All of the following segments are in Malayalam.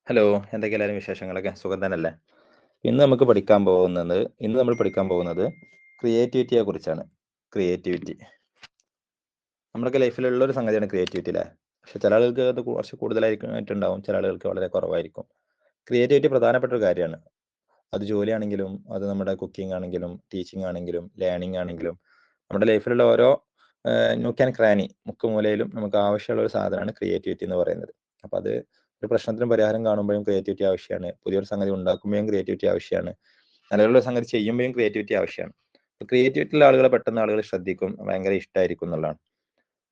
ഹലോ, എന്തൊക്കെ എല്ലാവരും വിശേഷങ്ങളൊക്കെ? സുഖം തന്നെയല്ലേ? ഇന്ന് നമ്മൾ പഠിക്കാൻ പോകുന്നത് ക്രിയേറ്റിവിറ്റിയെ കുറിച്ചാണ്. ക്രിയേറ്റിവിറ്റി. നമ്മുടെയൊക്കെ ലൈഫിലുള്ള ഒരു സംഗതിയാണ് ക്രിയേറ്റിവിറ്റി അല്ലേ? പക്ഷെ ചില ആളുകൾക്ക് അത് കുറച്ച് കൂടുതലായിട്ടുണ്ടാവും, ചില ആളുകൾക്ക് വളരെ കുറവായിരിക്കും. ക്രിയേറ്റിവിറ്റി പ്രധാനപ്പെട്ട ഒരു കാര്യമാണ്. അത് ജോലിയാണെങ്കിലും, അത് നമ്മുടെ കുക്കിംഗ് ആണെങ്കിലും, ടീച്ചിങ് ആണെങ്കിലും, ലേണിംഗ് ആണെങ്കിലും, നമ്മുടെ ലൈഫിലുള്ള ഓരോ നുക്ക് ആൻഡ് ക്രാനി, മുക്കുമൂലയിലും നമുക്ക് ആവശ്യമുള്ള ഒരു സാധനമാണ് ക്രിയേറ്റിവിറ്റി എന്ന് പറയുന്നത്. അപ്പം അത് ഒരു പ്രശ്നത്തിന് പരിഹാരം കാണുമ്പോഴും ക്രിയേറ്റിവിറ്റി ആവശ്യമാണ്. പുതിയൊരു സംഗതി ഉണ്ടാക്കുമ്പോഴും ക്രിയേറ്റിവിറ്റി ആവശ്യമാണ്. നിലവിലുള്ള സംഗതി ചെയ്യുമ്പോഴും ക്രിയേറ്റിവിറ്റി ആവശ്യമാണ്. ക്രിയേറ്റിവിറ്റിയുള്ള ആളുകളെ പെട്ടെന്ന് ആളുകൾ ശ്രദ്ധിക്കും, ഭയങ്കര ഇഷ്ടമായിരിക്കും എന്നുള്ളതാണ്.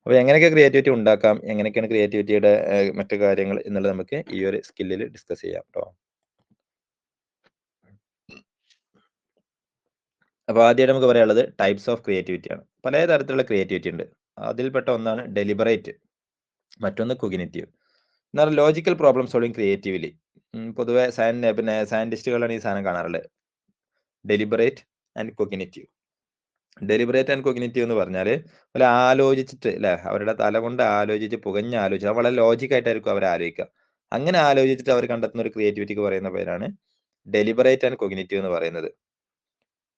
അപ്പോൾ എങ്ങനെയൊക്കെ ക്രിയേറ്റിവിറ്റി ഉണ്ടാക്കാം, എങ്ങനെയൊക്കെയാണ് ക്രിയേറ്റിവിറ്റിയുടെ മറ്റു കാര്യങ്ങൾ എന്നുള്ളത് നമുക്ക് ഈ ഒരു സ്കില്ലിൽ ഡിസ്കസ് ചെയ്യാം കേട്ടോ. അപ്പോൾ ആദ്യമായിട്ട് നമുക്ക് പറയാനുള്ളത് ടൈപ്സ് ഓഫ് ക്രിയേറ്റിവിറ്റി ആണ്. പല തരത്തിലുള്ള ക്രിയേറ്റിവിറ്റി ഉണ്ട്. അതിൽപ്പെട്ട ഒന്നാണ് ഡെലിബറേറ്റ്, മറ്റൊന്ന് കൊഗ്നിറ്റീവ്. എന്നാൽ ലോജിക്കൽ പ്രോബ്ലം സോൾവിങ് ക്രിയേറ്റീവ്ലി. പൊതുവെ സയന്റിസ്റ്റുകളാണ് ഈ സാധനം കാണാറുള്ളത്. Deliberate and cognitive. Deliberate and cognitive എന്ന് പറഞ്ഞാൽ ആലോചിച്ചിട്ട് അല്ലെ, അവരുടെ തല കൊണ്ട് ആലോചിച്ച് പുകഞ്ഞ് ആലോചിച്ച് വളരെ ലോജിക്കായിട്ടായിരിക്കും അവർ ആലോചിക്കുക. അങ്ങനെ ആലോചിച്ചിട്ട് അവർ കണ്ടെത്തുന്ന ഒരു ക്രിയേറ്റിവിറ്റിക്ക് പറയുന്ന പേരാണ് ഡെലിബറേറ്റ് ആൻഡ് കൊഗ്നിറ്റീവ് എന്ന് പറയുന്നത്.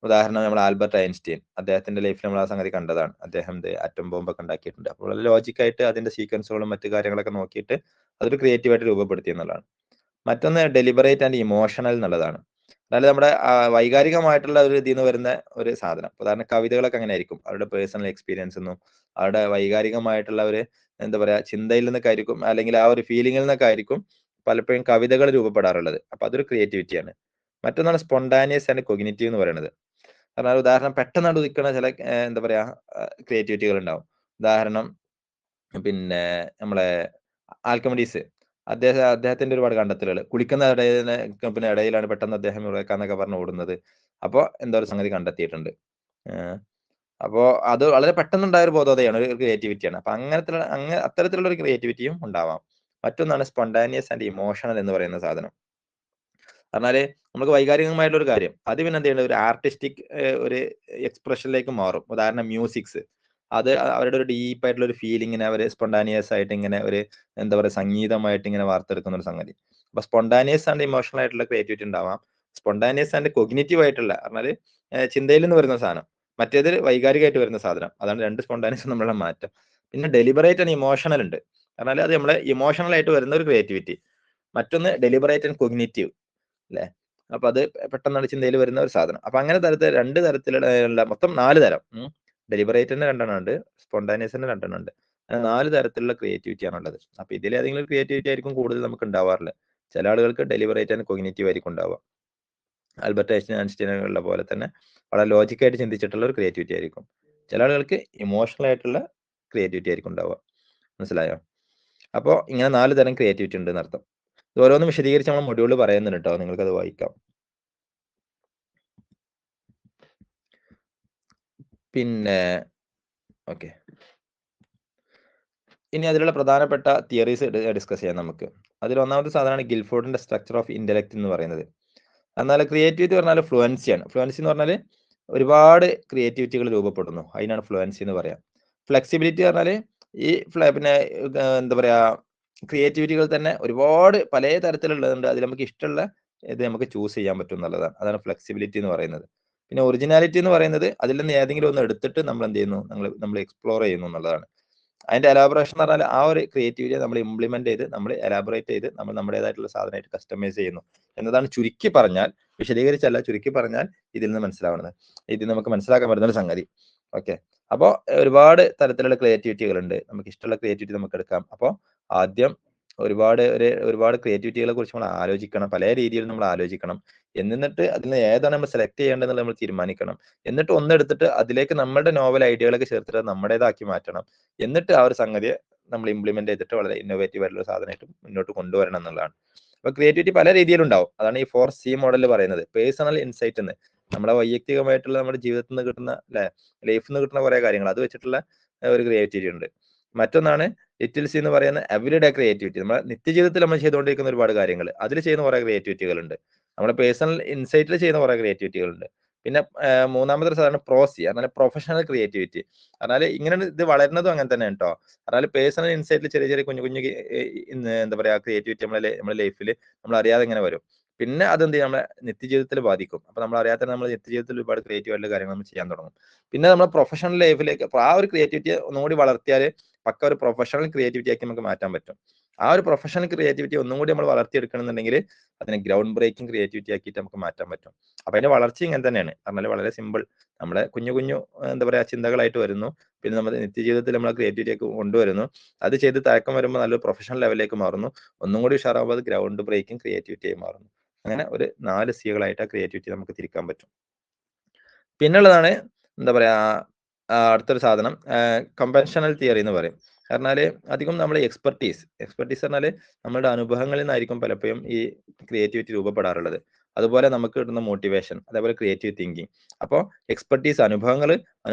ഉദാഹരണം നമ്മൾ ആൽബർട്ട് ഐൻസ്റ്റീൻ, അദ്ദേഹത്തിന്റെ ലൈഫിൽ നമ്മൾ ആ സംഗതി കണ്ടതാണ്. അദ്ദേഹം ആറ്റം ബോംബൊക്കെ ഉണ്ടാക്കിയിട്ടുണ്ട്. അപ്പോൾ വളരെ ലോജിക്കായിട്ട് അതിന്റെ സീക്വൻസുകളും മറ്റു കാര്യങ്ങളൊക്കെ നോക്കിയിട്ട് അതൊരു ക്രിയേറ്റീവായിട്ട് രൂപപ്പെടുത്തി എന്നുള്ളതാണ്. മറ്റൊന്ന് ഡെലിബറേറ്റ് ആൻഡ് ഇമോഷണൽ എന്നുള്ളതാണ്. അതായത് നമ്മുടെ വൈകാരികമായിട്ടുള്ള ഒരു ഇതിൽ നിന്ന് വരുന്ന ഒരു സാധനം. ഉദാഹരണം കവിതകളൊക്കെ അങ്ങനെ ആയിരിക്കും. അവരുടെ പേഴ്സണൽ എക്സ്പീരിയൻസ് നിന്നും അവരുടെ വൈകാരികമായിട്ടുള്ള ഒരു എന്താ പറയാ ചിന്തയിൽ നിന്നൊക്കെ ആയിരിക്കും, അല്ലെങ്കിൽ ആ ഒരു ഫീലിംഗിൽ നിന്നൊക്കെ ആയിരിക്കും പലപ്പോഴും കവിതകൾ രൂപപ്പെടാറുള്ളത്. അപ്പൊ അതൊരു ക്രിയേറ്റിവിറ്റിയാണ്. മറ്റൊന്നാണ് സ്പോണ്ടാനിയസ് ആൻഡ് കൊഗ്നിറ്റീവ് എന്ന് പറയുന്നത്. കാരണം ഉദാഹരണം പെട്ടെന്ന് ഉദിക്കുന്ന ചില എന്താ പറയാ ക്രിയേറ്റിവിറ്റികൾ ഉണ്ടാവും. ഉദാഹരണം പിന്നെ നമ്മളെ ആൽക്കമിഡീസ്, അദ്ദേഹത്തിന്റെ ഒരുപാട് കണ്ടെത്തലുകൾ കുളിക്കുന്ന പിന്നെ ഇടയിലാണ് പെട്ടെന്ന് അദ്ദേഹം എന്നൊക്കെ പറഞ്ഞ് ഓടുന്നത്. അപ്പോൾ എന്തോ ഒരു സംഗതി കണ്ടെത്തിയിട്ടുണ്ട്. അപ്പോ അത് വളരെ പെട്ടെന്നുണ്ടായ ഒരു ബോധോദയാണ്, ഒരു ക്രിയേറ്റിവിറ്റിയാണ്. അപ്പൊ അത്തരത്തിലുള്ള ഒരു ക്രിയേറ്റിവിറ്റിയും ഉണ്ടാവാം. മറ്റൊന്നാണ് സ്പോണ്ടാനിയസ് ആൻഡ് ഇമോഷണൽ എന്ന് പറയുന്ന സാധനം. പറഞ്ഞാല് നമുക്ക് വൈകാരികമായിട്ടുള്ള ഒരു കാര്യം അത് പിന്നെ എന്ത് ചെയ്യുന്നത് ഒരു ആർട്ടിസ്റ്റിക് ഒരു എക്സ്പ്രഷനിലേക്ക് മാറും. ഉദാഹരണം മ്യൂസിക്സ്, അത് അവരുടെ ഒരു ഡീപ്പ് ആയിട്ടുള്ള ഒരു ഫീലിങ്ങിനെ അവർ സ്പോണ്ടാനിയസ് ആയിട്ട് ഇങ്ങനെ ഒരു എന്താ പറയുക സംഗീതമായിട്ട് ഇങ്ങനെ വാർത്തെടുക്കുന്ന ഒരു സംഗതി. അപ്പൊ സ്പോണ്ടാനിയസ് ആൻഡ് ഇമോഷണൽ ആയിട്ടുള്ള ക്രിയേറ്റിവിറ്റി ഉണ്ടാവാം. സ്പോണ്ടാനിയസ് ആൻഡ് കൊഗ്നിറ്റീവ് ആയിട്ടുള്ള പറഞ്ഞാല് ചിന്തയിൽ നിന്ന് വരുന്ന സാധനം, മറ്റേത് വൈകാരികമായിട്ട് വരുന്ന സാധനം. അതാണ് രണ്ട് സ്പോണ്ടാനിയസ് നമ്മളുടെ മാറ്റം. പിന്നെ ഡെലിബറേറ്റ് ആൻഡ് ഇമോഷണൽ ഉണ്ട്. പറഞ്ഞാൽ അത് നമ്മളെ ഇമോഷണൽ ആയിട്ട് വരുന്ന ഒരു ക്രിയേറ്റിവിറ്റി. മറ്റൊന്ന് ഡെലിബറേറ്റ് ആൻഡ് കൊഗ്നിറ്റീവ് അല്ലെ. അപ്പൊ അത് പെട്ടെന്നാണ് ചിന്തയിൽ വരുന്ന ഒരു സാധനം. അപ്പൊ അങ്ങനെ രണ്ട് തരത്തിലുള്ള മൊത്തം 4 തരം. ഡെലിബറേറ്റിന് 2 ഉണ്ട്, സ്പോണ്ടാനിയസിന് 2 ഉണ്ട്. അങ്ങനെ 4 തരത്തിലുള്ള ക്രിയേറ്റിവിറ്റി ആണുള്ളത്. അപ്പൊ ഇതിൽ ഏതെങ്കിലും ഒരു ക്രിയേറ്റിവിറ്റി ആയിരിക്കും കൂടുതൽ നമുക്ക് ഉണ്ടാവാറില്ല. ചില ആളുകൾക്ക് ഡെലിബറേറ്റ് ആൻഡ് കൊഗ്നിറ്റീവ് ആയിരിക്കും ഉണ്ടാവുക. ആൽബർട്ട് ഐൻസ്റ്റീനുള്ള പോലെ തന്നെ വളരെ ലോജിക്കായിട്ട് ചിന്തിച്ചിട്ടുള്ള ഒരു ക്രിയേറ്റിവിറ്റി ആയിരിക്കും. ചില ആളുകൾക്ക് ഇമോഷണൽ ആയിട്ടുള്ള ക്രിയേറ്റിവിറ്റി ആയിരിക്കും ഉണ്ടാവുക. മനസ്സിലായോ? അപ്പോൾ ഇങ്ങനെ 4 തരം ക്രിയേറ്റിവിറ്റി ഉണ്ട് എന്നർത്ഥം. ഇത് ഓരോന്നും വിശദീകരിച്ച് നമ്മൾ മൊഡ്യൂളിൽ പറയുന്നുണ്ട് കേട്ടോ, നിങ്ങൾക്കത് വായിക്കാം. പിന്നെ ഓക്കെ, ഇനി അതിലുള്ള പ്രധാനപ്പെട്ട തിയറീസ് ഡിസ്കസ് ചെയ്യാം നമുക്ക്. അതിൽ ഒന്നാമത്തെ സാധനമാണ് ഗിൽഫോർഡിന്റെ സ്ട്രക്ചർ ഓഫ് ഇന്റലക്ട് എന്ന് പറയുന്നത്. എന്നാൽ ക്രിയേറ്റിവിറ്റി പറഞ്ഞാൽ ഫ്ലുവൻസിയാണ്. ഫ്ലുവൻസി എന്ന് പറഞ്ഞാൽ ഒരുപാട് ക്രിയേറ്റിവിറ്റികൾ രൂപപ്പെടുന്നു, അതിനാണ് ഫ്ലുവൻസി എന്ന് പറയാം. ഫ്ലെക്സിബിലിറ്റി പറഞ്ഞാൽ ഈ പിന്നെ എന്താ പറയാ ക്രിയേറ്റിവിറ്റികൾ തന്നെ ഒരുപാട് പല തരത്തിലുള്ളതുണ്ട്. അതിൽ നമുക്ക് ഇഷ്ടമുള്ള ഇത് നമുക്ക് ചൂസ് ചെയ്യാൻ പറ്റും എന്നുള്ളതാണ്. അതാണ് ഫ്ലെക്സിബിലിറ്റി എന്ന് പറയുന്നത്. പിന്നെ ഒറിജിനാലിറ്റി എന്ന് പറയുന്നത് അതിൽ നിന്ന് ഏതെങ്കിലും ഒന്ന് എടുത്തിട്ട് നമ്മൾ എന്ത് ചെയ്യുന്നു, നമ്മൾ എക്സ്പ്ലോർ ചെയ്യുന്നു എന്നുള്ളതാണ്. അതിന്റെ എലാബറേഷൻ എന്ന് പറഞ്ഞാൽ ആ ഒരു ക്രിയേറ്റിവിറ്റി നമ്മൾ ഇംപ്ലിമെന്റ് ചെയ്ത് നമ്മൾ എലാബറേറ്റ് ചെയ്ത് നമ്മൾ നമ്മുടേതായിട്ടുള്ള സാധനമായിട്ട് കസ്റ്റമൈസ് ചെയ്യുന്നു എന്നതാണ് ചുരുക്കി പറഞ്ഞാൽ. വിശദീകരിച്ചല്ല, ചുരുക്കി പറഞ്ഞാൽ ഇതിൽ നിന്ന് മനസ്സിലാവുന്നത്, ഇതിൽ നമുക്ക് മനസ്സിലാക്കാൻ പറ്റുന്ന ഒരു സംഗതി. ഓക്കെ, അപ്പോൾ ഒരുപാട് തരത്തിലുള്ള ക്രിയേറ്റിവിറ്റികൾ ഉണ്ട്. നമുക്ക് ഇഷ്ടമുള്ള ക്രിയേറ്റിവിറ്റി നമുക്ക് എടുക്കാം. അപ്പോൾ ആദ്യം ഒരുപാട് ക്രിയേറ്റിവിറ്റികളെ കുറിച്ച് നമ്മൾ ആലോചിക്കണം, പല രീതിയിൽ നമ്മൾ ആലോചിക്കണം. എന്നിട്ട് അതിൽ നിന്ന് ഏതാണ് നമ്മൾ സെലക്ട് ചെയ്യേണ്ടതെന്ന് നമ്മൾ തീരുമാനിക്കണം. എന്നിട്ട് ഒന്നെടുത്തിട്ട് അതിലേക്ക് നമ്മുടെ നോവൽ ഐഡിയകളൊക്കെ ചേർത്തിട്ട് നമ്മുടേതാക്കി മാറ്റണം. എന്നിട്ട് ആ ഒരു സംഗതിയെ നമ്മൾ ഇംപ്ലിമെന്റ് ചെയ്തിട്ട് വളരെ ഇന്നോവേറ്റീവ് ആയിട്ടുള്ള സാധനമായിട്ട് മുന്നോട്ട് കൊണ്ടുവരണം എന്നുള്ളതാണ്. അപ്പൊ ക്രിയേറ്റിവിറ്റി പല രീതിയിലുണ്ടാവും. അതാണ് ഈ 4C മോഡൽ പറയുന്നത്. പേഴ്സണൽ ഇൻസൈറ്റ് എന്ന്, നമ്മളെ വൈയക്തികമായിട്ടുള്ള നമ്മുടെ ജീവിതത്തിൽ നിന്ന് കിട്ടുന്ന ലൈഫിൽ നിന്ന് കിട്ടുന്ന കുറെ കാര്യങ്ങൾ അത് വെച്ചിട്ടുള്ള ഒരു ക്രിയേറ്റിവിറ്റി ഉണ്ട്. മറ്റൊന്നാണ് ലിറ്റിൽ സി എന്ന് പറയുന്ന എവരിഡേ ക്രിയേറ്റിവിറ്റി. നമ്മുടെ നിത്യജീവിതത്തിൽ നമ്മൾ ചെയ്തുകൊണ്ടിരിക്കുന്ന ഒരുപാട് കാര്യങ്ങൾ അതിൽ ചെയ്യുന്ന കുറെ ക്രിയേറ്റിവിറ്റികൾ ഉണ്ട്. നമ്മുടെ പേഴ്സണൽ ഇൻസൈറ്റിൽ ചെയ്യുന്ന കുറെ ക്രിയേറ്റിവിറ്റികൾ ഉണ്ട്. പിന്നെ മൂന്നാമത്തെ ഒരു സാധനം പ്രോസി, പറഞ്ഞാൽ പ്രൊഫഷണൽ ക്രിയേറ്റിവിറ്റി. പറഞ്ഞാൽ ഇങ്ങനെ ഇത് വളരുന്നതും അങ്ങനെ തന്നെയാണ് കേട്ടോ. പറഞ്ഞാൽ പേഴ്സണൽ ഇൻസൈറ്റിൽ ചെറിയ ചെറിയ കുഞ്ഞു കുഞ്ഞു എന്താ പറയാ ക്രിയേറ്റിവിറ്റി നമ്മുടെ ലൈഫിൽ നമ്മൾ അറിയാതെ ഇങ്ങനെ വരും. പിന്നെ അതെന്ത് ചെയ്യും, നമ്മളെ നിത്യജീവിതത്തിൽ ബാധിക്കും. അപ്പൊ നമ്മൾ അറിയാതെ നമ്മൾ നിത്യജീവിതത്തിൽ ഒരുപാട് ക്രിയേറ്റീവ് ആയിട്ടുള്ള കാര്യങ്ങൾ നമ്മൾ ചെയ്യാൻ തുടങ്ങും. പിന്നെ നമ്മുടെ പ്രൊഫഷണൽ ലൈഫിലേക്ക് ആ ഒരു ക്രിയേറ്റിവിറ്റി ഒന്നുകൂടി വളർത്തിയാൽ പക്ക ഒരു പ്രൊഫഷണൽ ക്രിയേറ്റിവിറ്റി ആക്കി നമുക്ക് മാറ്റാൻ പറ്റും. ആ ഒരു പ്രൊഫഷണൽ ക്രിയേറ്റിവിറ്റി ഒന്നും കൂടി നമ്മൾ വളർത്തിയെടുക്കണമെന്നുണ്ടെങ്കിൽ അതിനെ ഗ്രൗണ്ട് ബ്രേക്കിംഗ് ക്രിയേറ്റിവിറ്റി ആക്കിയിട്ട് നമുക്ക് മാറ്റാൻ പറ്റും. അപ്പൊ അതിന്റെ വളർച്ച ഇങ്ങനെ തന്നെയാണ്. പറഞ്ഞാൽ വളരെ സിമ്പിൾ. നമ്മളെ കുഞ്ഞു കുഞ്ഞു എന്താ പറയാ ചിന്തകളായിട്ട് വരുന്നു. പിന്നെ നമ്മുടെ നിത്യജീവിതത്തിൽ നമ്മളെ ക്രിയേറ്റിവിറ്റി ഒക്കെ കൊണ്ടുവരുന്നു. അത് ചെയ്ത് തയക്കം വരുമ്പോൾ നല്ലൊരു പ്രൊഫഷണൽ ലെവലിലേക്ക് മാറുന്നു. ഒന്നും കൂടി ഉഷാറാകുമ്പോൾ അത് ഗ്രൗണ്ട് ബ്രേക്കിംഗ് ക്രിയേറ്റിവിറ്റി ആയി മാറുന്നു. അങ്ങനെ ഒരു 4 സികളായിട്ട് ആ ക്രിയേറ്റിവിറ്റി നമുക്ക് തിരിക്കാൻ പറ്റും. പിന്നുള്ളതാണ് എന്താ പറയാ അടുത്തൊരു സാധനം കൺവെൻഷണൽ തിയറി എന്ന് പറയും. പറഞ്ഞാല് അധികം നമ്മൾ എക്സ്പെർട്ടീസ് പറഞ്ഞാല് നമ്മളുടെ അനുഭവങ്ങളിൽ നിന്നായിരിക്കും പലപ്പോഴും ഈ ക്രിയേറ്റിവിറ്റി രൂപപ്പെടാറുള്ളത്. അതുപോലെ നമുക്ക് കിട്ടുന്ന മോട്ടിവേഷൻ, അതേപോലെ ക്രിയേറ്റീവ് തിങ്കിങ്. അപ്പോൾ എക്സ്പെർട്ടീസ് അനുഭവങ്ങൾ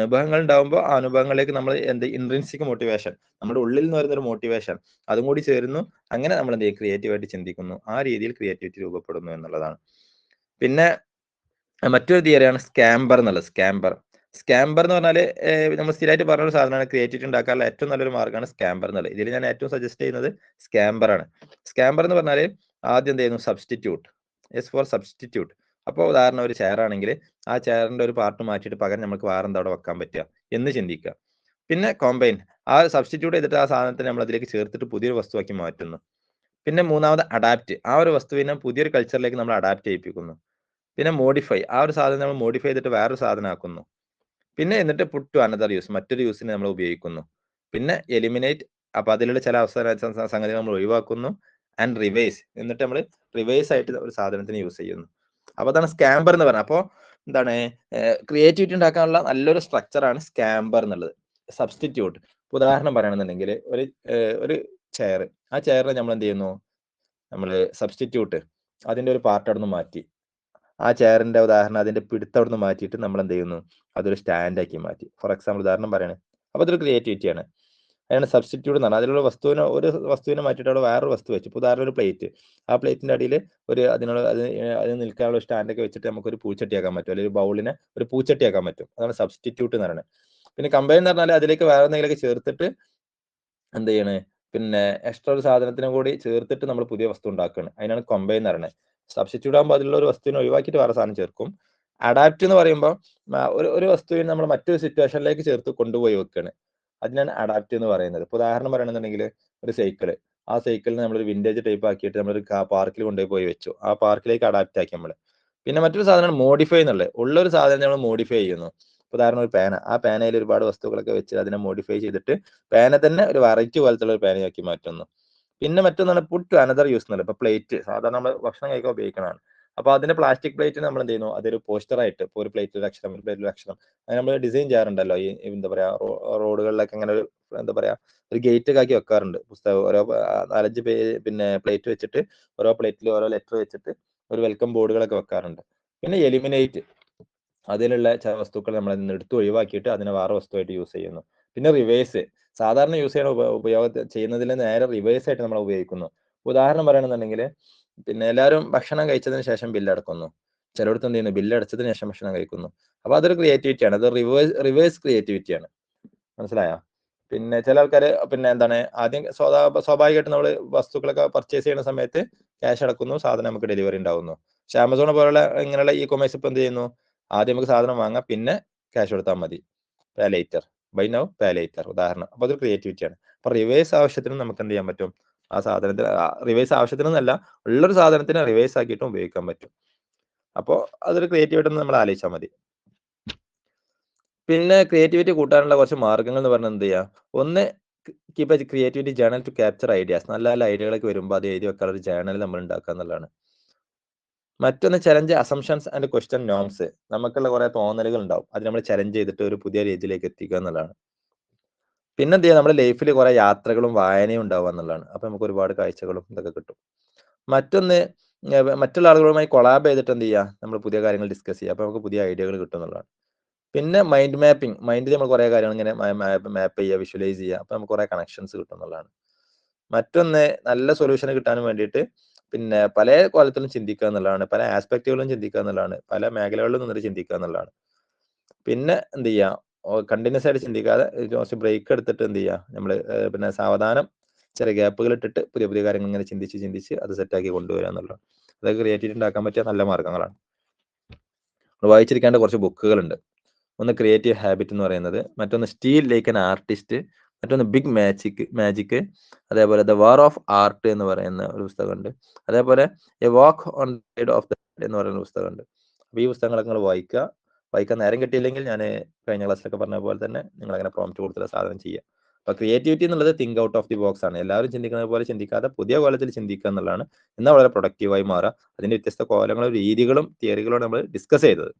ഉണ്ടാകുമ്പോൾ ആ അനുഭവങ്ങളിലേക്ക് നമ്മൾ ഇൻട്രിൻസിക് മോട്ടിവേഷൻ, നമ്മുടെ ഉള്ളിൽ നിന്ന് വരുന്ന ഒരു മോട്ടിവേഷൻ അതും കൂടി ചേരുന്നു. അങ്ങനെ നമ്മൾ എന്ത് ചെയ്യും, ക്രിയേറ്റീവായിട്ട് ചിന്തിക്കുന്നു. ആ രീതിയിൽ ക്രിയേറ്റിവിറ്റി രൂപപ്പെടുന്നു എന്നുള്ളതാണ്. പിന്നെ മറ്റൊരു തിയറിയാണ് സ്കാംബർ എന്നുള്ളത്. സ്കാംബർ എന്ന് പറഞ്ഞാൽ നമ്മൾ സ്ഥിരമായിട്ട് പറഞ്ഞൊരു സാധനമാണ് ക്രിയേറ്റിവിറ്റി ഉണ്ടാക്കാനുള്ള ഏറ്റവും നല്ലൊരു മാർഗ്ഗമാണ് സ്കാംബർ എന്നുള്ളത്. ഇതിൽ ഞാൻ ഏറ്റവും സജസ്റ്റ് ചെയ്യുന്നത് സ്കാംബർ ആണ്. സ്കാംബർ എന്ന് പറഞ്ഞാൽ ആദ്യം എന്ത് ചെയ്യുന്നു, സബ്സ്റ്റിറ്റ്യൂട്ട്. S four substitute. അപ്പോൾ ഉദാഹരണം ഒരു ചെയർ ആണെങ്കിൽ ആ ചെയറിന്റെ ഒരു പാർട്ട് മാറ്റിയിട്ട് പകരം നമുക്ക് വേറെ എന്താ അവിടെ വെക്കാൻ പറ്റുക എന്ന് ചിന്തിക്കുക. പിന്നെ കോമ്പൈൻ, ആ സബ്സ്റ്റിറ്റ്യൂട്ട് ചെയ്തിട്ട് ആ സാധനത്തിന് നമ്മൾ അതിലേക്ക് ചേർത്തിട്ട് പുതിയൊരു വസ്തുവാക്കി മാറ്റുന്നു. പിന്നെ മൂന്നാമത് അഡാപ്റ്റ്, ആ ഒരു വസ്തുവിനെ പുതിയൊരു കൾച്ചറിലേക്ക് നമ്മൾ അഡാപ്റ്റ് ചെയ്യിപ്പിക്കുന്നു. പിന്നെ മോഡിഫൈ, ആ ഒരു സാധനം നമ്മൾ മോഡിഫൈ ചെയ്തിട്ട് വേറൊരു സാധനം ആക്കുന്നു. പിന്നെ എന്നിട്ട് പുട്ട് ടു അനദർ യൂസ്, മറ്റൊരു യൂസിന് നമ്മൾ ഉപയോഗിക്കുന്നു. പിന്നെ എലിമിനേറ്റ്, അപ്പൊ അതിലുള്ള ചില സംഗതികൾ നമ്മൾ ഒഴിവാക്കുന്നു. ആൻഡ് റിവൈസ്, എന്നിട്ട് നമ്മൾ റിവൈസ് ആയിട്ട് ഒരു സാധനത്തിന് യൂസ് ചെയ്യുന്നു. അപ്പൊ അതാണ് സ്കാംബർ എന്ന് പറഞ്ഞത്. അപ്പോൾ എന്താണ് ക്രിയേറ്റിവിറ്റി ഉണ്ടാക്കാനുള്ള നല്ലൊരു സ്ട്രക്ചറാണ് സ്കാംബർ എന്നുള്ളത്. സബ്സ്റ്റിറ്റ്യൂട്ട്, ഉദാഹരണം പറയണമെന്നുണ്ടെങ്കിൽ ഒരു ചെയർ, ആ ചെയറിനെ നമ്മൾ എന്ത് ചെയ്യുന്നു, നമ്മൾ സബ്സ്റ്റിറ്റ്യൂട്ട് അതിന്റെ ഒരു പാർട്ട് അവിടെ നിന്ന് മാറ്റി, ആ ചെയറിന്റെ ഉദാഹരണം അതിന്റെ പിടുത്തം അവിടെ നിന്ന് മാറ്റിയിട്ട് നമ്മൾ എന്ത് ചെയ്യുന്നു, അതൊരു സ്റ്റാൻഡ് ആക്കി മാറ്റി. ഫോർ എക്സാമ്പിൾ ഉദാഹരണം പറയണേ. അപ്പൊ അതൊരു ക്രിയേറ്റിവിറ്റിയാണ്. അതിനാണ് സബ്സ്റ്റിറ്റ്യൂട്ട് എന്ന് പറഞ്ഞാൽ. അതിലുള്ള ഒരു വസ്തുവിനെ മാറ്റിയിട്ട് അവിടെ വേറൊരു വസ്തു വെച്ചു. ഇപ്പോൾ ഉദാഹരണം ഒരു പ്ലേറ്റ്, ആ പ്ലേറ്റിന്റെ അടിയിൽ അത് നിൽക്കാനുള്ള സ്റ്റാൻഡൊക്കെ വെച്ചിട്ട് നമുക്ക് ഒരു പൂച്ചട്ടിയാക്കാൻ പറ്റും, അല്ലെങ്കിൽ ഒരു ബൗളിനെ ഒരു പൂച്ചട്ടിയാക്കാൻ പറ്റും. അതാണ് സബ്സ്റ്റിറ്റ്യൂട്ട് എന്ന് പറയുന്നത്. പിന്നെ കമ്പൈൻ എന്ന് പറഞ്ഞാൽ അതിലേക്ക് വേറെ എന്തെങ്കിലുമൊക്കെ ചേർത്തിട്ട് എന്ത് ചെയ്യണേ, പിന്നെ എക്സ്ട്രാ ഒരു സാധനത്തിനും കൂടി ചേർത്തിട്ട് നമ്മൾ പുതിയ വസ്തു ഉണ്ടാക്കുകയാണ്. അതിനാണ് കമ്പൈൻ എന്ന് പറയുന്നത്. സബ്സ്റ്റിറ്റ്യൂട്ട് ആകുമ്പോൾ അതിലുള്ള ഒരു വസ്തുവിനെ ഒഴിവാക്കിയിട്ട് വേറെ സാധനം ചേർക്കും. അഡാപ്റ്റ് എന്ന് പറയുമ്പോൾ ഒരു വസ്തുവിനെ നമ്മൾ മറ്റൊരു സിറ്റുവേഷനിലേക്ക് ചേർത്ത് കൊണ്ടുപോയി വെക്കുകയാണ്. അതിനാണ് അഡാപ്റ്റ് എന്ന് പറയുന്നത്. ഇപ്പോൾ ഉദാഹരണം പറയണമെന്നുണ്ടെങ്കിൽ ഒരു സൈക്കിള്, ആ സൈക്കിളിന് നമ്മളൊരു വിന്റേജ് ടൈപ്പ് ആക്കിയിട്ട് നമ്മളൊരു പാർക്കിൽ കൊണ്ടുപോയി വെച്ചു. ആ പാർക്കിലേക്ക് അഡാപ്റ്റ് ആക്കി നമ്മൾ. പിന്നെ മറ്റൊരു സാധനമാണ് മോഡിഫൈ എന്നുള്ളത്. ഉള്ളൊരു സാധനം നമ്മൾ മോഡിഫൈ ചെയ്യുന്നു. ഉദാഹരണം ഒരു പേന, ആ പേനയിൽ ഒരുപാട് വസ്തുക്കളൊക്കെ വെച്ച് അതിനെ മോഡിഫൈ ചെയ്തിട്ട് പേന തന്നെ ഒരു വെറൈറ്റി പോലത്തുള്ള ഒരു പേനയാക്കി മാറ്റുന്നു. പിന്നെ മറ്റൊന്നാണ് പുട്ട് ടു അനദർ യൂസ് എന്നുള്ളത്. ഇപ്പൊ പ്ലേറ്റ് സാധാരണ നമ്മൾ ഭക്ഷണം കഴിക്കാൻ ഉപയോഗിക്കുന്നതാണ്. അപ്പൊ അതിന്റെ പ്ലാസ്റ്റിക് പ്ലേറ്റിന് നമ്മൾ എന്ത് ചെയ്യുന്നു, അതൊരു പോസ്റ്ററായിട്ട്, ഇപ്പോൾ ഒരു പ്ലേറ്റിൽ ഒരു അക്ഷരം, ഒരു പ്ലേറ്റിൽ ഒരു അക്ഷരം, അങ്ങനെ നമ്മൾ ഡിസൈൻ ചെയ്യാറുണ്ടല്ലോ. ഈ എന്താ പറയാ റോഡുകളിലൊക്കെ അങ്ങനെ ഒരു എന്താ പറയാ ഒരു ഗേറ്റ് ഒക്കെ ആക്കി വെക്കാറുണ്ട്. പുസ്തകം ഓരോ 4-5 പിന്നെ പ്ലേറ്റ് വെച്ചിട്ട് ഓരോ പ്ലേറ്റിൽ ഓരോ ലെറ്റർ വെച്ചിട്ട് ഒരു വെൽക്കം ബോർഡുകളൊക്കെ വെക്കാറുണ്ട്. പിന്നെ എലിമിനേറ്റ്, അതിലുള്ള ചില വസ്തുക്കൾ നമ്മൾ അതിൽ നിന്ന് എടുത്ത് ഒഴിവാക്കിയിട്ട് അതിനെ വേറെ വസ്തുവായിട്ട് യൂസ് ചെയ്യുന്നു. പിന്നെ റിവേഴ്സ്, സാധാരണ യൂസ് ചെയ്യണ ചെയ്യുന്നതിൽ നേരെ റിവേഴ്സ് ആയിട്ട് നമ്മൾ ഉപയോഗിക്കുന്നു. ഉദാഹരണം പറയണമെന്നുണ്ടെങ്കിൽ പിന്നെ എല്ലാവരും ഭക്ഷണം കഴിച്ചതിന് ശേഷം ബില്ലടക്കുന്നു. ചിലയിടത്ത് എന്ത് ചെയ്യുന്നു, ബില്ലടച്ചതിന് ശേഷം ഭക്ഷണം കഴിക്കുന്നു. അപ്പൊ അതൊരു ക്രിയേറ്റിവിറ്റിയാണ്. അത് റിവേഴ്സ് ക്രിയേറ്റിവിറ്റിയാണ്. മനസ്സിലായോ? പിന്നെ ചില ആൾക്കാര് പിന്നെ എന്താണ് ആദ്യം സ്വാഭാവികമായിട്ട് നമ്മൾ വസ്തുക്കളൊക്കെ പർച്ചേസ് ചെയ്യുന്ന സമയത്ത് ക്യാഷ് അടക്കുന്നു, സാധനം നമുക്ക് ഡെലിവറി ഉണ്ടാവുന്നു. പക്ഷെ ആമസോൺ പോലുള്ള ഇങ്ങനെയുള്ള ഇ കൊമേഴ്സ് ഇപ്പൊ എന്ത് ചെയ്യുന്നു, ആദ്യം നമുക്ക് സാധനം വാങ്ങാം, പിന്നെ ക്യാഷ് കൊടുത്താൽ മതി. Pay later, buy now pay later ഉദാഹരണം. അപ്പൊ അത് ക്രിയേറ്റിവിറ്റിയാണ്. അപ്പൊ റിവേഴ്സ് ആവശ്യത്തിന് നമുക്ക് എന്ത് ചെയ്യാൻ പറ്റും, ആ സാധനത്തിന് റിവേഴ്സ് ആവശ്യത്തിനൊന്നല്ല, ഉള്ളൊരു സാധനത്തിന് റിവേഴ്സ് ആക്കിയിട്ടും ഉപയോഗിക്കാൻ പറ്റും. അപ്പോൾ അതൊരു ക്രിയേറ്റിവിറ്റി നമ്മൾ ആലോചിച്ചാൽ മതി. പിന്നെ ക്രിയേറ്റിവിറ്റി കൂട്ടാനുള്ള കുറച്ച് മാർഗ്ഗങ്ങൾ എന്ന് പറഞ്ഞാൽ എന്ത് ചെയ്യുക, ഒന്ന് keep a creativity journal to capture ideas. നല്ല നല്ല ഐഡിയകളൊക്കെ വരുമ്പോൾ അത് എഴുതി വെക്കാനുള്ള ഒരു ജേണൽ നമ്മൾ ഉണ്ടാക്കുക എന്നുള്ളതാണ്. മറ്റൊന്ന് challenge assumptions and question norms. നമുക്കുള്ള കുറെ തോന്നലുകൾ ഉണ്ടാവും, അത് നമ്മൾ ചലഞ്ച് ചെയ്തിട്ട് ഒരു പുതിയ രീതിയിലേക്ക് എത്തിക്കുക എന്നുള്ളതാണ്. പിന്നെ എന്ത് ചെയ്യുക, നമ്മുടെ ലൈഫിൽ കുറെ യാത്രകളും വായനയും ഉണ്ടാവുക എന്നുള്ളതാണ്. അപ്പൊ നമുക്ക് ഒരുപാട് കാഴ്ചകളും ഇതൊക്കെ കിട്ടും. മറ്റൊന്ന് മറ്റുള്ള ആളുകളുമായി കൊളാബ് ചെയ്തിട്ട് എന്ത് ചെയ്യുക, നമ്മൾ പുതിയ കാര്യങ്ങൾ ഡിസ്കസ് ചെയ്യുക. അപ്പൊ നമുക്ക് പുതിയ ഐഡിയകൾ കിട്ടും എന്നുള്ളതാണ്. പിന്നെ മൈൻഡ് മാപ്പിംഗ്, മൈൻഡിൽ നമ്മൾ കുറെ കാര്യങ്ങൾ ഇങ്ങനെ മാപ്പ് ചെയ്യുക, വിഷ്വലൈസ് ചെയ്യുക. അപ്പൊ നമുക്ക് കുറെ കണക്ഷൻസ് കിട്ടും എന്നുള്ളതാണ്. മറ്റൊന്ന് നല്ല സൊല്യൂഷൻ കിട്ടാൻ വേണ്ടിയിട്ട് പിന്നെ പല കോലത്തിലും ചിന്തിക്കുക എന്നുള്ളതാണ്, പല ആസ്പെക്റ്റുകളിലും ചിന്തിക്കുക എന്നുള്ളതാണ്, പല മേഖലകളിലും നിന്നിട്ട് ചിന്തിക്കുക എന്നുള്ളതാണ്. പിന്നെ എന്ത് ചെയ്യുക, കണ്ടിന്യൂസ് ആയിട്ട് ചിന്തിക്കാതെ കുറച്ച് ബ്രേക്ക് എടുത്തിട്ട് എന്ത് ചെയ്യുക, നമ്മൾ പിന്നെ സാവധാനം ചെറിയ ഗ്യാപ്പുകൾ ഇട്ടിട്ട് പുതിയ പുതിയ കാര്യങ്ങൾ ഇങ്ങനെ ചിന്തിച്ച് അത് സെറ്റാക്കി കൊണ്ടുവരിക എന്നുള്ളതാണ്. അതൊക്കെ ക്രിയേറ്റിവിറ്റി ഉണ്ടാക്കാൻ പറ്റിയ നല്ല മാർഗ്ഗങ്ങളാണ്. വായിച്ചിരിക്കേണ്ട കുറച്ച് ബുക്കുകളുണ്ട്. ഒന്ന് ക്രിയേറ്റീവ് ഹാബിറ്റ് എന്ന് പറയുന്നത്, മറ്റൊന്ന് സ്റ്റീൽ ലൈക്ക് ആൻ ആർട്ടിസ്റ്റ്, മറ്റൊന്ന് ബിഗ് മാജിക്, അതേപോലെ ദ വാർ ഓഫ് ആർട്ട് എന്ന് പറയുന്ന ഒരു പുസ്തകമുണ്ട്, അതേപോലെ a walk on side of the എന്ന് പറയുന്ന പുസ്തകമുണ്ട്. അപ്പോൾ ഈ പുസ്തകങ്ങളൊക്കെ നിങ്ങൾ വായിക്കാൻ നേരം കിട്ടിയില്ലെങ്കിൽ ഞാൻ കഴിഞ്ഞ ക്ലാസ്സിലൊക്കെ പറഞ്ഞ പോലെ തന്നെ നിങ്ങൾ അങ്ങനെ പ്രോംപ്റ്റ് കൊടുത്തുള്ള സാധനം ചെയ്യുക. അപ്പോൾ ക്രിയേറ്റിവിറ്റി എന്നുള്ളത് think out of the box ആണ്. എല്ലാവരും ചിന്തിക്കുന്നത് പോലെ ചിന്തിക്കാതെ പുതിയ കോലത്തിൽ ചിന്തിക്കുക എന്നുള്ളതാണ്. എന്നാൽ വളരെ പ്രൊഡക്റ്റീവായി മാറുക. അതിന്റെ വ്യത്യസ്ത കോലങ്ങളും രീതികളും തിയറികളും നമ്മൾ ഡിസ്കസ് ചെയ്തത്.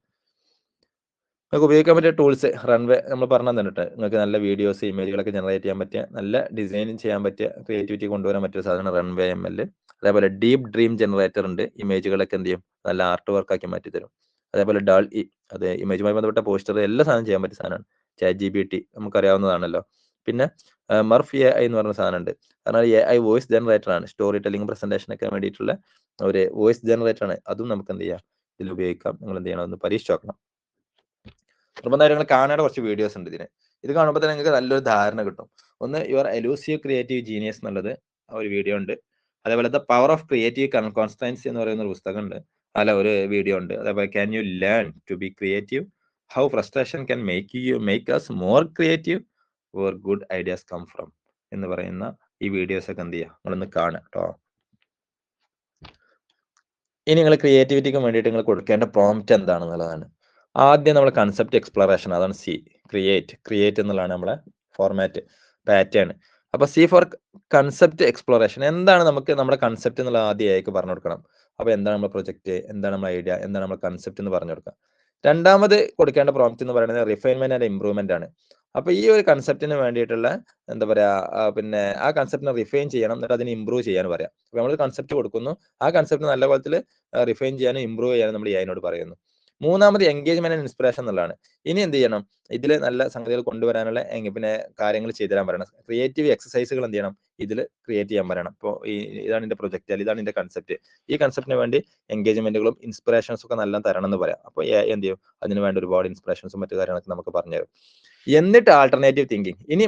നിങ്ങൾക്ക് ഉപയോഗിക്കാൻ പറ്റിയ ടൂൾസ് റൺവേ നമ്മൾ പറഞ്ഞു തന്നിട്ട്, നിങ്ങൾക്ക് നല്ല വീഡിയോസ് ഇമേജുകളൊക്കെ ജനറേറ്റ് ചെയ്യാൻ പറ്റിയ, നല്ല ഡിസൈനിങ് ചെയ്യാൻ പറ്റിയ, ക്രിയേറ്റിവിറ്റി കൊണ്ടുവരാൻ പറ്റിയ സാധനം റൺവേ ML. അതേപോലെ ഡീപ്പ് ഡ്രീം ജനറേറ്റർ ഉണ്ട്, ഇമേജുകളൊക്കെ എന്ത് ചെയ്യും, നല്ല ആർട്ട് വർക്ക് ആക്കി മാറ്റി തരും. അതേപോലെ DALL-E, അത് ഇമേജുമായി ബന്ധപ്പെട്ട പോസ്റ്റർ എല്ലാ സാധനം ചെയ്യാൻ പറ്റിയ സാധനമാണ്. ChatGPT നമുക്കറിയാവുന്നതാണല്ലോ. പിന്നെ മർഫ് AI എന്ന് പറഞ്ഞ സാധനം ഉണ്ട്. കാരണം AI വോയിസ് ജനറേറ്റർ ആണ്, സ്റ്റോറി ടെല്ലിംഗ് പ്രസന്റേഷനൊക്കെ വേണ്ടിയിട്ടുള്ള ഒരു വോയിസ് ജനറേറ്റർ ആണ്. അതും നമുക്ക് എന്ത് ചെയ്യാം, ഇതിൽ ഉപയോഗിക്കാം. നിങ്ങൾ എന്ത് ചെയ്യണം, ഒന്ന് പരീക്ഷിച്ച് നോക്കണം. നിർബന്ധമായിട്ട് നിങ്ങൾ കാണേണ്ട കുറച്ച് വീഡിയോസ് ഉണ്ട് ഇതിന്. ഇത് കാണുമ്പോൾ തന്നെ നിങ്ങൾക്ക് നല്ലൊരു ധാരണ കിട്ടും. ഒന്ന് യുവർ എലൂസീവ് ക്രിയേറ്റീവ് ജീനിയസ് എന്നുള്ളത് ഒരു വീഡിയോ ഉണ്ട്. അതേപോലെ the power of creative constancy എന്ന് പറയുന്ന ഒരു പുസ്തകമുണ്ട്, ഒരു വീഡിയോ ഉണ്ട്. അതേപോലെ can you learn to be creative, how frustration can make us more creative, where good ideas come from എന്ന് പറയുന്ന ഈ വീഡിയോസ് ഒക്കെ എന്ത് ചെയ്യുക, നിങ്ങളൊന്ന് കാണുക കേട്ടോ. ഇനി നിങ്ങൾ ക്രിയേറ്റിവിറ്റിക്ക് വേണ്ടിയിട്ട് നിങ്ങൾ കൊടുക്കേണ്ട പ്രോംപ്റ്റ് എന്താണെന്നുള്ളതാണ്. ആദ്യം നമ്മൾ കൺസെപ്റ്റ് എക്സ്പ്ലോറേഷൻ, അതാണ് C, ക്രിയേറ്റ് എന്നുള്ളതാണ് നമ്മളെ ഫോർമാറ്റ് പാറ്റേൺ. അപ്പോൾ C ഫോർ കൺസെപ്റ്റ് എക്സ്പ്ലോറേഷൻ. എന്താണ് നമുക്ക് നമ്മുടെ കൺസെപ്റ്റ് എന്നുള്ള ആദ്യം AI പറഞ്ഞു കൊടുക്കണം. അപ്പോൾ എന്താണ് നമ്മുടെ പ്രൊജക്റ്റ്, എന്താണ് നമ്മുടെ ഐഡിയ, എന്താണ് നമ്മുടെ കൺസെപ്റ്റ് എന്ന് പറഞ്ഞു കൊടുക്കാം. രണ്ടാമത് കൊടുക്കേണ്ട പ്രോംപ്റ്റ് എന്ന് പറയുന്നത് റിഫൈൻമെന്റ് ആൻഡ് ഇംപ്രൂവ്മെന്റ് ആണ്. അപ്പോൾ ഈ ഒരു കൺസെപ്റ്റിന് വേണ്ടിയിട്ടുള്ള എന്താ പറയുക, പിന്നെ ആ കൺസെപ്റ്റിനെ റിഫൈൻ ചെയ്യണം, എന്നിട്ട് അതിനെ ഇംപ്രൂവ് ചെയ്യാൻ പറയാം. അപ്പോൾ നമ്മൾ കൺസെപ്റ്റ് കൊടുക്കുന്നു, ആ കൺസെപ്റ്റ് നല്ല കോലത്തിൽ റിഫൈൻ ചെയ്യാനും ഇംപ്രൂവ് ചെയ്യാനും നമ്മൾ AI പറയുന്നു. മൂന്നാമത് എൻഗേജ്മെന്റ് ആൻഡ് ഇൻസ്പിറേഷൻ എന്നുള്ളതാണ്. ഇനി എന്ത് ചെയ്യണം, ഇതിൽ നല്ല സംഗതികൾ കൊണ്ടുവരാനുള്ള പിന്നെ കാര്യങ്ങൾ ചെയ്തു തരാൻ പറയണം. ക്രിയേറ്റീവ് എക്സസൈസുകൾ എന്ത് ചെയ്യണം, ഇതിൽ ക്രിയേറ്റ് ചെയ്യാൻ പറയണം. ഇപ്പോൾ ഇതാണ് എന്റെ പ്രൊജക്റ്റ്, അല്ലെങ്കിൽ ഇതാണ് എന്റെ കൺസെപ്റ്റ്, ഈ കൺസെപ്റ്റിന് വേണ്ടി എൻഗേജ്മെന്റുകളും ഇൻസ്പിറേഷൻസും ഒക്കെ നല്ല തരണം എന്ന് പറയാം. അപ്പോൾ എന്ത് ചെയ്യും, അതിന് വേണ്ട ഒരുപാട് ഇൻസ്പിറേഷൻസും മറ്റു കാര്യങ്ങളൊക്കെ നമുക്ക് പറഞ്ഞുതരും. എന്നിട്ട് ആൾട്ടർനേറ്റീവ് തിങ്കിങ്, ഇനി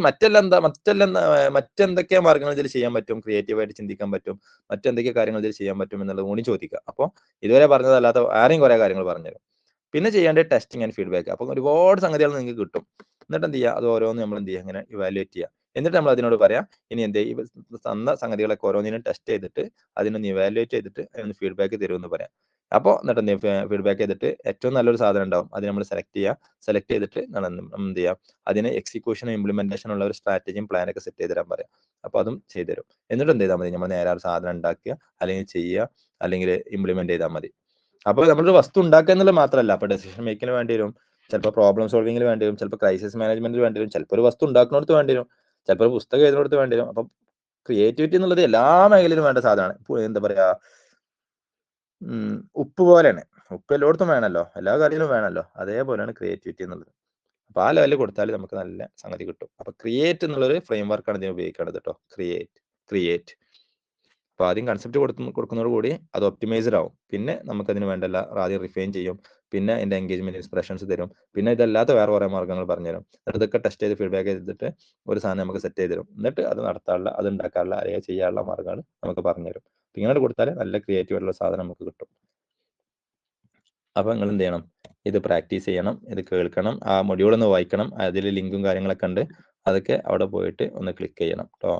മറ്റെന്തൊക്കെ മാർഗങ്ങൾ ഇതിൽ ചെയ്യാൻ പറ്റും, ക്രിയേറ്റീവായിട്ട് ചിന്തിക്കാൻ പറ്റും, മറ്റെന്തൊക്കെ കാര്യങ്ങൾ ഇതിൽ ചെയ്യാൻ പറ്റും എന്നുള്ളത് കൂടി ചോദിക്കുക. അപ്പോൾ ഇതുവരെ പറഞ്ഞതല്ലാത്ത ആരെയും കുറെ കാര്യങ്ങൾ പറഞ്ഞുതരും. പിന്നെ ചെയ്യേണ്ടത് ടെസ്റ്റിംഗ് ആൻഡ് ഫീഡ്ബാക്ക്. അപ്പോൾ ഒരുപാട് സംഗതികൾ നിങ്ങൾക്ക് കിട്ടും. എന്നിട്ട് എന്ത് ചെയ്യുക, അത് ഓരോന്നും നമ്മൾ എന്ത് ചെയ്യുക, ഇങ്ങനെ ഇവാലുവേറ്റ് ചെയ്യുക. എന്നിട്ട് നമ്മൾ അതിനോട് പറയാം, ഇനി എന്ത് ഈ തന്ന സംഗതികളൊക്കെ ഓരോന്നിനും ടെസ്റ്റ് ചെയ്തിട്ട് അതിനൊന്ന് ഇവാലുവേറ്റ് ചെയ്തിട്ട് അതിനൊന്ന് ഫീഡ്ബാക്ക് തരുമെന്ന് പറയാം. അപ്പോൾ എന്നിട്ട് എന്ത് ഫീഡ്ബാക്ക് ചെയ്തിട്ട് ഏറ്റവും നല്ലൊരു സാധനം ഉണ്ടാവും, അത് നമ്മൾ സെലക്ട് ചെയ്തിട്ട് എന്ത് ചെയ്യാം, അതിന് എക്സിക്യൂഷനും ഇംപ്ലിമെന്റേഷൻ ഉള്ള ഒരു സ്ട്രാറ്റജിയും പ്ലാനൊക്കെ സെറ്റ് ചെയ്ത് തരാൻ പറയാം. അപ്പോൾ അതും ചെയ്തു തരും. എന്നിട്ട് എന്ത് ചെയ്താൽ മതി, നമ്മൾ നേരെ ഒരു സാധനം ഉണ്ടാക്കുക, അല്ലെങ്കിൽ ചെയ്യുക, അല്ലെങ്കിൽ ഇംപ്ലിമെന്റ് ചെയ്താൽ മതി. അപ്പോൾ നമ്മളൊരു വസ്തു ഉണ്ടാക്കുക എന്നുള്ളത് മാത്രമല്ല, അപ്പോൾ ഡെസിഷൻ മേക്കിങ്ങിന് വേണ്ടി വരും, ചിലപ്പോൾ പ്രോബ്ലം സോൾവിങ്ങിന് വേണ്ടി വരും, ചിലപ്പോൾ ക്രൈസിസ് മാനേജ്മെന്റിന് വേണ്ടി വരും, ചിലപ്പോൾ ഒരു വസ്തു ഉണ്ടാക്കുന്നിടത്ത് വേണ്ടി വരും, ചിലപ്പോൾ ഒരു പുസ്തകം എഴുതുന്നിടത്ത് വേണ്ടി വരും. അപ്പം ക്രിയേറ്റിവിറ്റി എന്നുള്ളത് എല്ലാ മേഖലയിലും വേണ്ട സാധനമാണ്. എന്താ പറയാ, ഉപ്പ് പോലെയാണ്. ഉപ്പ് എല്ലായിടത്തും വേണമല്ലോ, എല്ലാ കാര്യത്തിലും വേണമല്ലോ. അതേപോലെയാണ് ക്രിയേറ്റിവിറ്റി എന്നുള്ളത്. അപ്പോൾ ആ ലെവലിൽ കൊടുത്താൽ നമുക്ക് നല്ല സംഗതി കിട്ടും. അപ്പോൾ ക്രിയേറ്റ് എന്നുള്ളൊരു ഫ്രെയിം വർക്കാണ് ഇതിന് ഉപയോഗിക്കേണ്ടത് കേട്ടോ. ക്രിയേറ്റ്. അപ്പോൾ ആദ്യം കൺസെപ്റ്റ് കൊടുക്കുന്നതോടുകൂടി അത് ഒപ്റ്റിമൈസ്ഡ് ആവും. പിന്നെ നമുക്കതിന് വേണ്ടല്ല ആദ്യം റിഫൈൻ ചെയ്യും, പിന്നെ അതിൻ്റെ എൻഗേജ്മെന്റ് ഇൻസ്പിറേഷൻസ് തരും, പിന്നെ ഇതല്ലാത്ത വേറെ കുറേ മാർഗ്ഗങ്ങൾ പറഞ്ഞുതരും. എന്നിട്ട് ഇതൊക്കെ ടെസ്റ്റ് ചെയ്ത് ഫീഡ്ബാക്ക് ചെയ്തിട്ട് ഒരു സാധനം നമുക്ക് സെറ്റ് ചെയ്ത് തരും. എന്നിട്ട് അത് നടത്താനുള്ള, അത് ഉണ്ടാക്കാനുള്ള, അല്ലെങ്കിൽ ചെയ്യാനുള്ള മാർഗ്ഗങ്ങൾ നമുക്ക് പറഞ്ഞുതരും. ഇങ്ങനെ കൊടുത്താൽ നല്ല ക്രിയേറ്റീവ് ആയിട്ടുള്ള സാധനം നമുക്ക് കിട്ടും. അപ്പോൾ നിങ്ങൾ എന്ത് ചെയ്യണം, ഇത് പ്രാക്ടീസ് ചെയ്യണം, ഇത് കേൾക്കണം, ആ മൊഡ്യൂൾ ഒന്ന് വായിക്കണം, അതിൽ ലിങ്കും കാര്യങ്ങളൊക്കെ ഉണ്ട്, അതൊക്കെ അവിടെ പോയിട്ട് ഒന്ന് ക്ലിക്ക് ചെയ്യണം കേട്ടോ.